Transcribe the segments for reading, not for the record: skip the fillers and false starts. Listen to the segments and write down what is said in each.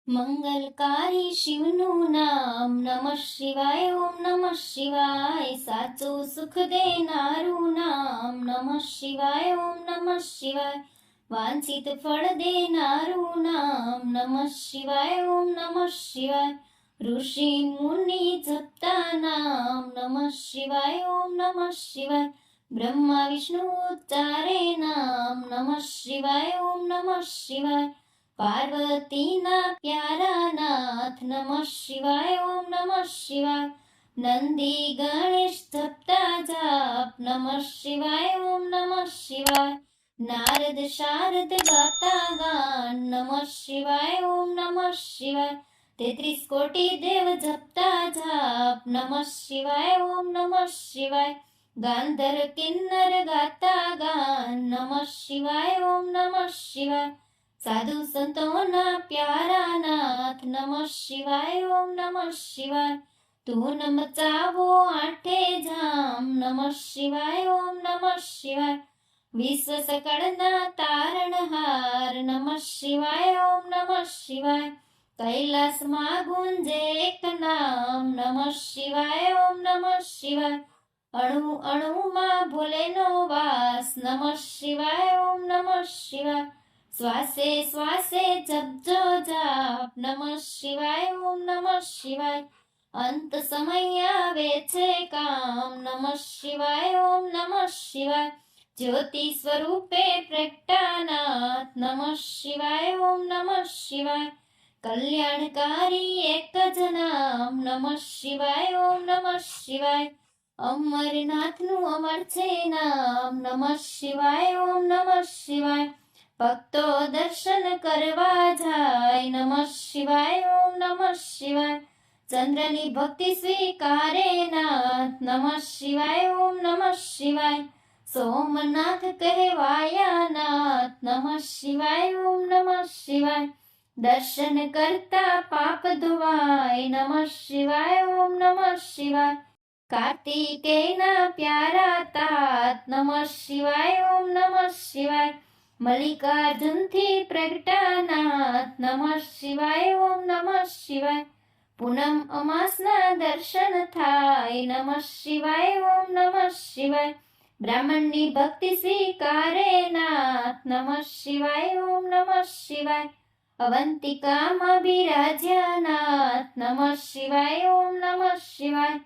મંગલકારી શિવનું નામ નમઃ શિવાય. ઓમ નમઃ શિવાય. સાચું સુખ દેનારું નામ નમઃ શિવાય. ઓમ નમઃ શિવાય. વાંછિત ફળ દેનારું નામ નમઃ શિવાય. ઓમ નમઃ શિવાય. ઋષિ મુનિ જપતા નામ નમઃ શિવાય. ઓમ નમઃ શિવાય. બ્રહ્મા વિષ્ણુ ઉચ્ચારે નામ નમઃ શિવાય. ઓમ નમઃ શિવાય. પાર્વતીના પ્યારા નાથ નમઃ શિવાય. ઓમ નમઃ શિવાય. નંદી ગણેશ જપતા જાપ નમઃ શિવાય. ઓમ નમઃ શિવાય. નારદ શારદ ગાતા ગાન નમઃ શિવાય. ઓમ નમઃ શિવાય. 33 કોટી દેવ જપતા જાપ નમઃ શિવાય. ઓમ નમઃ શિવાય. ગાંધર કિન્નર ગાતા ગાન નમઃ શિવાય. ઓમ નમઃ શિવાય. સાધુ સંતોના પ્યારા નાથ નમઃ શિવાય. ઓમ નમઃ શિવાય. ધૂન મચાવો આઠે ધામ નમઃ શિવાય. ઓમ નમઃ શિવાય. વિશ્વ સકળના તારણહાર નમઃ શિવાય. ઓમ નમઃ શિવાય. કૈલાસમાં ગુંજે એક નામ નમઃ શિવાય. ઓમ નમઃ શિવાય. અણુ અણુમાં ભોલેનો વાસ નમઃ શિવાય. ઓમ નમઃ શિવાય. શ્વાસે શ્વાસે જપજો જાપ નમઃ શિવાય. ઓમ નમઃ શિવાય. અંત સમય આવે છે કામ નમઃ શિવાય. ઓમ નમઃ શિવાય. જ્યોતિ સ્વરૂપે પ્રગટાનાથ નમઃ શિવાય. ઓમ નમઃ શિવાય. કલ્યાણકારી એક જ નામ નમઃ શિવાય. ઓમ નમઃ શિવાય. અમરનાથનું અમર છે નામ નમઃ શિવાય. ઓમ નમઃ શિવાય. ભક્તો દર્શન કરવા જાય નમઃ શિવાય. ઓમ નમઃ શિવાય. ચંદ્રની ભક્તિ સ્વીકારે નાથ નમઃ શિવાય. ઓમ નમઃ શિવાય. સોમનાથ કહેવાયા નાથ નમઃ શિવાય. ઓમ નમઃ શિવાય. દર્શન કરતા પાપ ધોવાય નમઃ શિવાય. ઓમ નમઃ શિવાય. કાર્તિકેયના પ્યારા તાત નમઃ શિવાય. ઓમ નમઃ શિવાય. મલ્લિકાર્જુનથી પ્રગટાનાથ નમઃ શિવાય. ઓમ નમઃ શિવાય. પૂનમ અમાસના દર્શન થાય નમઃ શિવાય. ઓમ નમઃ શિવાય. બ્રાહ્મણની ભક્તિ સ્વીકારે નાથ નમઃ શિવાય. ઓમ નમઃ શિવાય. અવંતિકામાં બિરાજ્યા નાથ નમઃ શિવાય. ઓમ નમઃ શિવાય.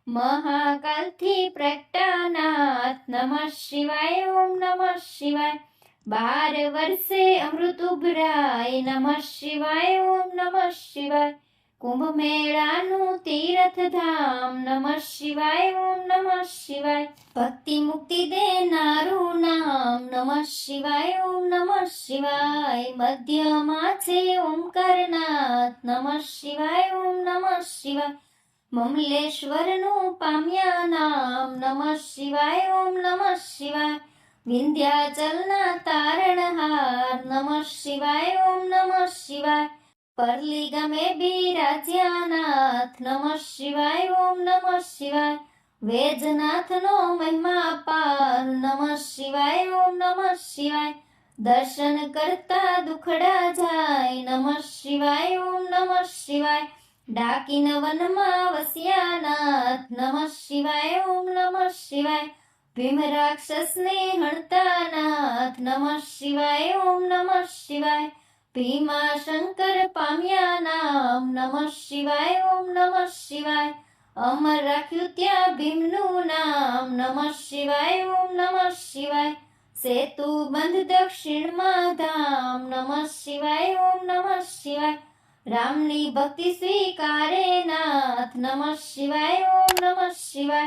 મહાકાલથી પ્રગટાનાથ નમઃ શિવાય. ઓમ નમઃ શિવાય. 12 વર્ષે અમૃત ઉભરાય નમઃ શિવાય. ઓમ નમઃ શિવાય. કુંભ મેળાનું તીર્થધામ નમઃ શિવાય. ઓમ નમઃ શિવાય. ભક્તિ મુક્તિ દેનારું નામ નમઃ શિવાય. ઓમ નમઃ શિવાય. મધ્યમાં છે ઓમકારનાથ નમઃ શિવાય. ઓમ નમઃ શિવાય. મમલેશ્વરનું પામ્યા નામ નમઃ શિવાય. ઓમ નમઃ શિવાય. વિંધ્યાચલના તારણહાર નમઃ શિવાય. ઓમ નમઃ શિવાય. પરલી ગામે બિરાજ્યા નાથ નમઃ શિવાય. ઓમ નમઃ શિવાય. વેજનાથનો મહિમા અપાર નમઃ શિવાય. ઓમ નમઃ શિવાય. દર્શન કરતા દુખડા જાય નમઃ શિવાય. ઓમ નમઃ શિવાય. ડાકીન વનમાં વસ્યા નાથ નમઃ શિવાય. ઓમ નમઃ શિવાય. ભીમ રાક્ષસને હણતા નાથ નમઃ શિવાય. ઓમ નમઃ શિવાય. ભીમા શંકર પામ્યા નામ નમઃ શિવાય. ઓમ નમઃ શિવાય. અમર રાખ્યું ત્યાં ભીમનું નામ નમઃ શિવાય. ઓમ નમઃ શિવાય. સેતુ બંધ દક્ષિણમાં ધામ નમઃ શિવાય. ઓમ નમઃ શિવાય. રામની ભક્તિ સ્વીકારે નાથ નમઃ શિવાય. ઓમ નમઃ શિવાય.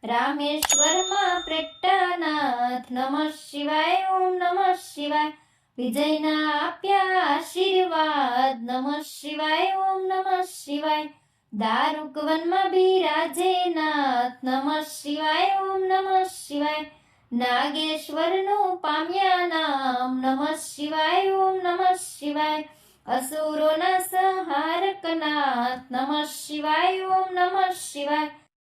રામેશ્વરમાં પ્રગટાનાથ નમઃ શિવાય. ઓમ નમઃ શિવાય. વિજયના આપ્યા આશીર્વાદ નમઃ શિવાય. ઓમ નમઃ શિવાય. દારૂક વનમાં બિરાજે નાથ નમઃ શિવાય. ઓમ નમઃ શિવાય. નાગેશ્વરનું પામ્યા નામ નમઃ શિવાય. ઓમ નમઃ શિવાય. અસુરોના સંહારક નાથ નમઃ શિવાય. ઓમ નમઃ શિવાય.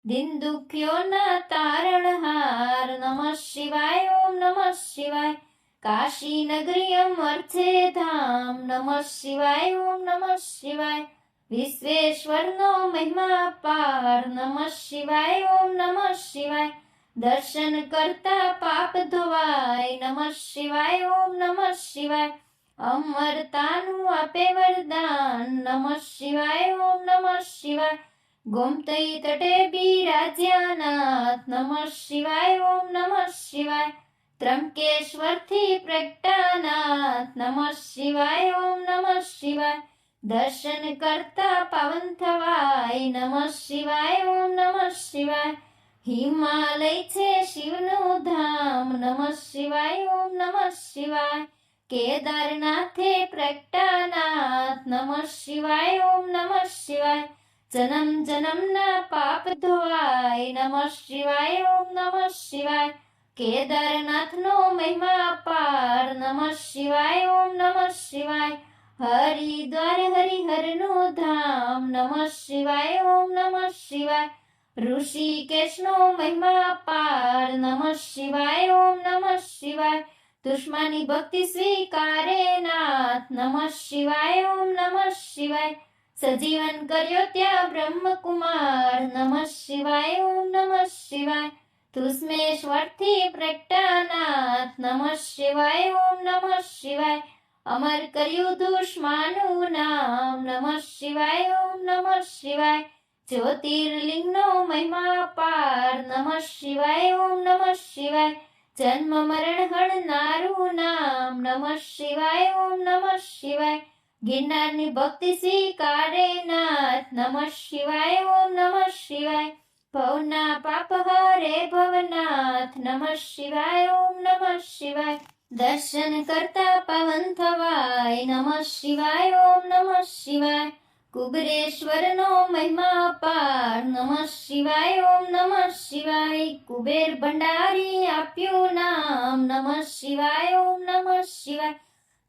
દિન દુખ્યોના તારણહાર નમઃ શિવાય. ઓમ નમઃ શિવાય. કાશી નગરીયમ અર્થે ધામ નમઃ શિવાય ઓમ નમઃ શિવાય વિશ્વેશ્વરનો મહિમા પાર નમઃ શિવાય ઓમ નમઃ શિવાય દર્શન કરતા પાપ ધોવાય નમઃ શિવાય ઓમ નમઃ શિવાય અમરતાનું આપે વરદાન નમઃ શિવાય ઓમ નમઃ શિવાય ગોમતી તટે બિરાજ્યાનાથ નમઃ શિવાય ઓમ નમઃ શિવાય ત્રંકેશ્વરથી પ્રગટાનાથ નમઃ શિવાય ઓમ નમઃ શિવાય દર્શન કરતા પાવન થવાય નમઃ શિવાય ઓમ નમઃ શિવાય હિમાલય છે શિવનું ધામ નમઃ શિવાય ઓમ નમઃ શિવાય કેદારનાથે પ્રગટાનાથ નમઃ શિવાય ઓમ નમઃ શિવાય જન્મ જન્મના પાપ ધોવાય નમઃ શિવાય ઓમ નમઃ શિવાય કેદારનાથનો મહિમા પાર નમઃ શિવાય ઓમ નમઃ શિવાય હરિદ્વાર હરિહરનું ધામ નમઃ શિવાય ઓમ નમઃ શિવાય ઋષિકેશનો મહિમા પાર નમઃ શિવાય ઓમ નમઃ શિવાય દુશ્મની ભક્તિ સ્વીકારે નાથ નમઃ શિવાય ઓમ નમઃ શિવાય સજીવન કર્યો ત્યાં બ્રહ્મકુમાર નમઃ શિવાય ઓમ નમઃ શિવાય તુષ્મેશ્વરથી પ્રગટાનાથ નમઃ શિવાય ઓમ નમઃ શિવાય અમર કર્યું દુશ્મનું નામ નમઃ શિવાય ઓમ નમઃ શિવાય જ્યોતિર્લિંગનો મહિમા પાર નમઃ શિવાય ઓમ નમઃ શિવાય જન્મ મરણ હણનારું નામ નમઃ શિવાય ઓમ નમઃ શિવાય ગિરનારની ભક્તિ સ્વીકારે નાથ નમઃ શિવાય ઓમ નમઃ શિવાય ભવના પાપ હરે ભવનાથ નમઃ શિવાય ઓમ નમઃ શિવાય દર્શન કરતા પાવન થવાય નમઃ શિવાય ઓમ નમઃ શિવાય કુબેરેશ્વરનો મહિમા પાર નમઃ શિવાય ઓમ નમઃ શિવાય કુબેર ભંડારી આપ્યું નામ નમઃ શિવાય ઓમ નમઃ શિવાય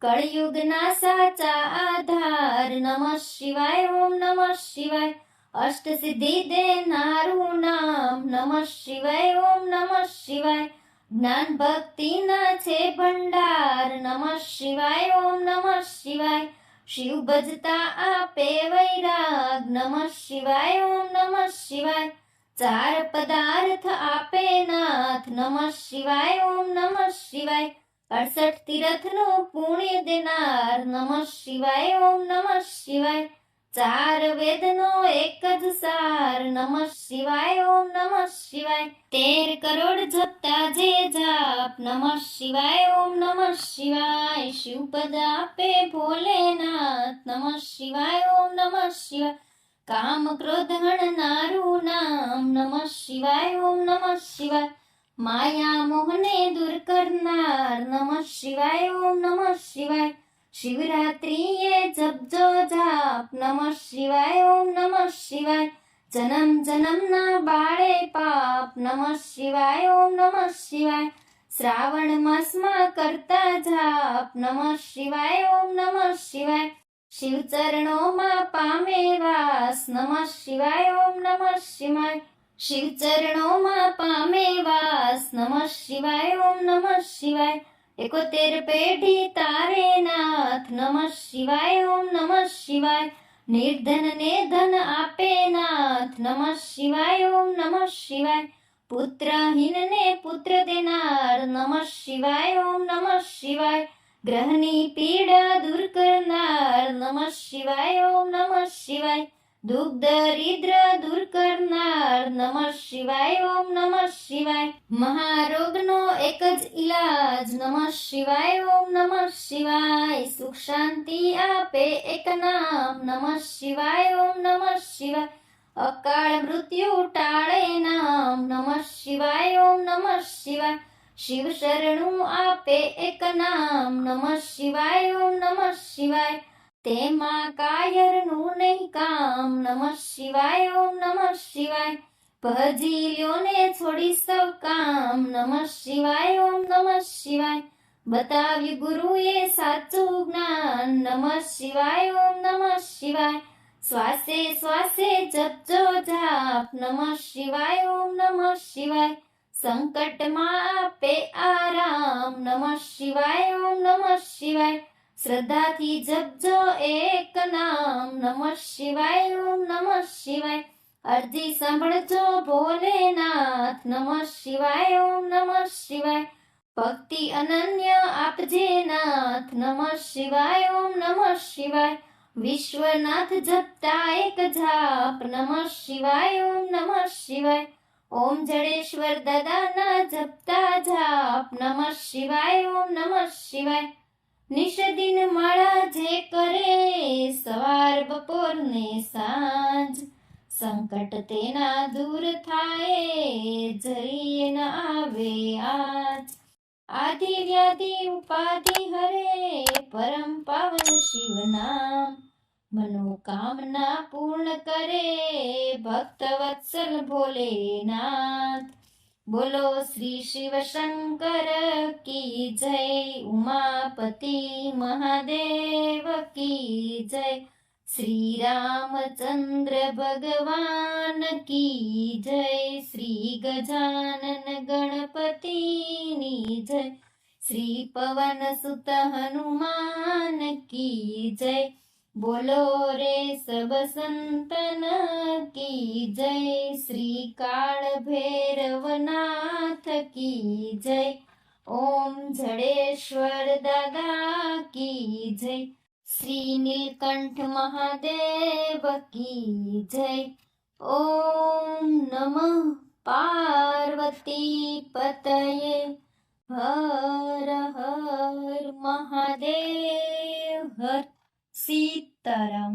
કળયુગના સાચા આધાર નમઃ શિવાય ઓમ નમઃ શિવાય અષ્ટસિદ્ધિ દેનારું નામ નમઃ શિવાય ઓમ નમઃ શિવાય જ્ઞાન ભક્તિના છે ભંડાર નમઃ શિવાય ઓમ નમઃ શિવાય શિવ ભજતા આપે વૈરાગ નમઃ શિવાય ઓમ નમઃ શિવાય ચાર પદાર્થ આપે નાથ નમઃ શિવાય ઓમ નમઃ શિવાય 68 તીર્થનું પુણ્ય દેનાર નમઃ શિવાય ઓમ નમઃ શિવાય ચાર વેદનો એક જ સાર નમઃ શિવાય ઓમ નમઃ શિવાય 13 કરોડ જપતા જે જાપ નમઃ શિવાય ઓમ નમઃ શિવાય શિવપદ આપે ભોલેનાથ નમઃ શિવાય ઓમ નમઃ શિવાય કામ ક્રોધ હણનારું નામ નમઃ શિવાય ઓમ નમઃ શિવાય માયા મોહને દૂર કરનાર નમઃ શિવાય ઓમ નમઃ શિવાય શિવરાત્રિએ જપજો જાપ નમઃ શિવાય ઓમ નમઃ શિવાય જન્મ જન્મના બાળે પાપ નમઃ શિવાય ઓમ નમઃ શિવાય શ્રાવણ માસમાં કરતા જાપ નમઃ શિવાય ઓમ નમઃ શિવાય શિવ ચરણોમાં પામે વાસ નમઃ શિવાય ઓમ નમઃ શિવાય શિવ ચરણોમાં પામે વાસ નમઃ શિવાય ઓમ નમઃ શિવાય 71 પેઢી તારે નાથ નમઃ શિવાય ઓમ નમઃ શિવાય નિર્ધન ને ધન આપે નાથ નમઃ શિવાય ઓમ નમઃ શિવાય પુત્રહીન ને પુત્ર દેનાર નમઃ શિવાય ઓમ નમઃ શિવાય ગ્રહની પીડા દૂર કરનાર નમઃ શિવાય ઓમ નમઃ શિવાય દુઃખ દરિદ્ર દૂર કરનાર નમઃ શિવાય ઓમ નમઃ શિવાય મહારોગનો એક જ ઈલાજ નમઃ શિવાય ઓમ નમઃ શિવાય સુખ શાંતિ આપે એક નામ નમઃ શિવાય ઓમ નમઃ શિવાય અકાળ મૃત્યુ ટાળે નામ નમઃ શિવાય ઓમ નમઃ શિવાય શિવ શરણું આપે એક નામ નમઃ શિવાય ઓમ નમઃ શિવાય તેમાં કાયરનું નહીં કામ નમઃ શિવાય ઓમ નમઃ શિવાય ભજી લ્યો ને છોડી સૌ કામ નમઃ શિવાય ઓમ નમઃ શિવાય બતાવ્યું ગુરુએ સાચું જ્ઞાન નમઃ શિવાય ઓમ નમઃ શિવાય શ્વાસે શ્વાસે જપજો જાપ નમઃ શિવાય ઓમ નમઃ શિવાય સંકટમાં આપે આરામ નમઃ શિવાય ઓમ નમઃ શિવાય શ્રદ્ધાથી જપજો એક નામ નમઃ શિવાય ઓમ નમઃ શિવાય અરજી સાંભળજો ભોલેનાથ નમઃ શિવાય ઓમ નમઃ શિવાય ભક્તિ અનન્ય આપજે નાથ નમઃ શિવાય ઓમ નમઃ શિવાય વિશ્વનાથ જપતા એક જાપ નમઃ શિવાય ઓમ નમઃ શિવાય ઓમ જડેશ્વર દાદાના જપતા જાપ નમઃ શિવાય ઓમ નમઃ શિવાય નિષદિન માળા જે કરે સવાર બપોર ને સાંજ સંકટ તેના દૂર થાય જરીએ ન આવે આજ આદિ વ્યાધિ ઉપાધિ હરે પરમ પાવન શિવ નામ મનોકામના પૂર્ણ કરે ભક્ત વત્સલ ભોલેનાથ બોલો શ્રી શિવ શંકર કી જય ઉમાપતિ મહાદેવ કી જય શ્રી રામચંદ્ર ભગવાન કી જય શ્રી ગજાનન ગણપતિની જય શ્રી પવન સુત હનુમાન કી જય બોલો રે સબ સંતન કી જય શ્રી કાળ ભૈરવનાથ કી જય ઓમ જડેશ્વર દાદા કી જય શ્રી નીલકંઠ મહાદેવ કી જય ઓમ નમઃ પાર્વતી પતયે હર હર મહાદેવ હર સીતારામ